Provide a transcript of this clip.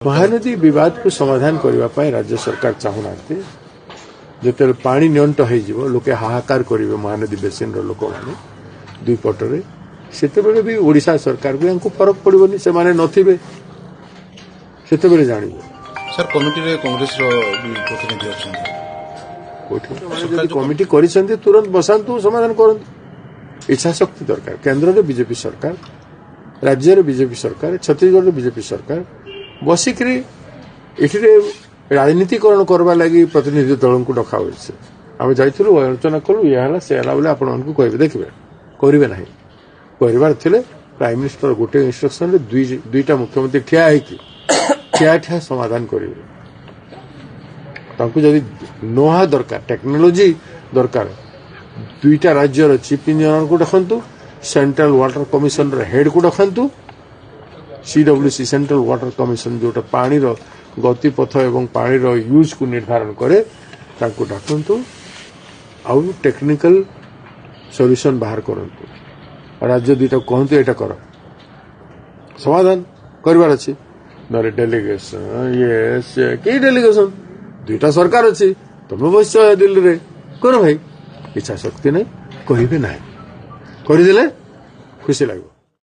महानदी विवाद को समाधान करने राज्य सरकार चाहूना जो पानी नियंट हो लोके हाहाकार करेंगे महानदी बेसिन लोक मैंने दुई पटरे से भी ओडिशा सरकार भी फरक पड़ोनी से माने नथिबे से जानवे सर कमिटी रे कांग्रेस रो भी प्रतिनिधि अछंती कमिटी करिसेंती तुरंत बसांतु समाधान करंतु इच्छा शक्ति दरकार केंद्र रे बीजेपी सरकार राज्य रे बीजेपी सरकार छत्तीसगढ़ रे बीजेपी सरकार बसिकरी एठिरे राजनीतिकरण करबा लगी प्रतिनिधि दल को डका होइसे आम जाइथिलु आलोचना कलु या हला से हला बोले आपण मानकु कहबे देखबे करिवे नाही परिवार थिले प्राइम मिनिस्टर गोटे इंस्ट्रक्शन रे दुईटा मुख्यमंत्री ठिया समाधान करेंगे तांको जदि नोहा दरकार टेक्नोलोजी दरकार दुईटा राज्यर चीफ इंजीनियर को देखंतु सेंट्रल वाटर कमिशन हेड को देखंतु सीडब्ल्यूसी सेंट्रल वाटर कमिशन जोटा पानी रो गतिपथ एवं पानी रो यूज को निर्धारण करे तांको डाकंतु आउ टेक्निकल सॉल्यूशन बाहर करंतु राज्य दुईटा कहंतु एटा कर समाधान करबार अछि नरे डेलीगेशन ये कई डेलीगेशन दुईटा सरकार अच्छी तुम बस दिल्ली रे कर भाई इच्छा शक्ति नहीं करेंगे ना करदे खुशी लगे।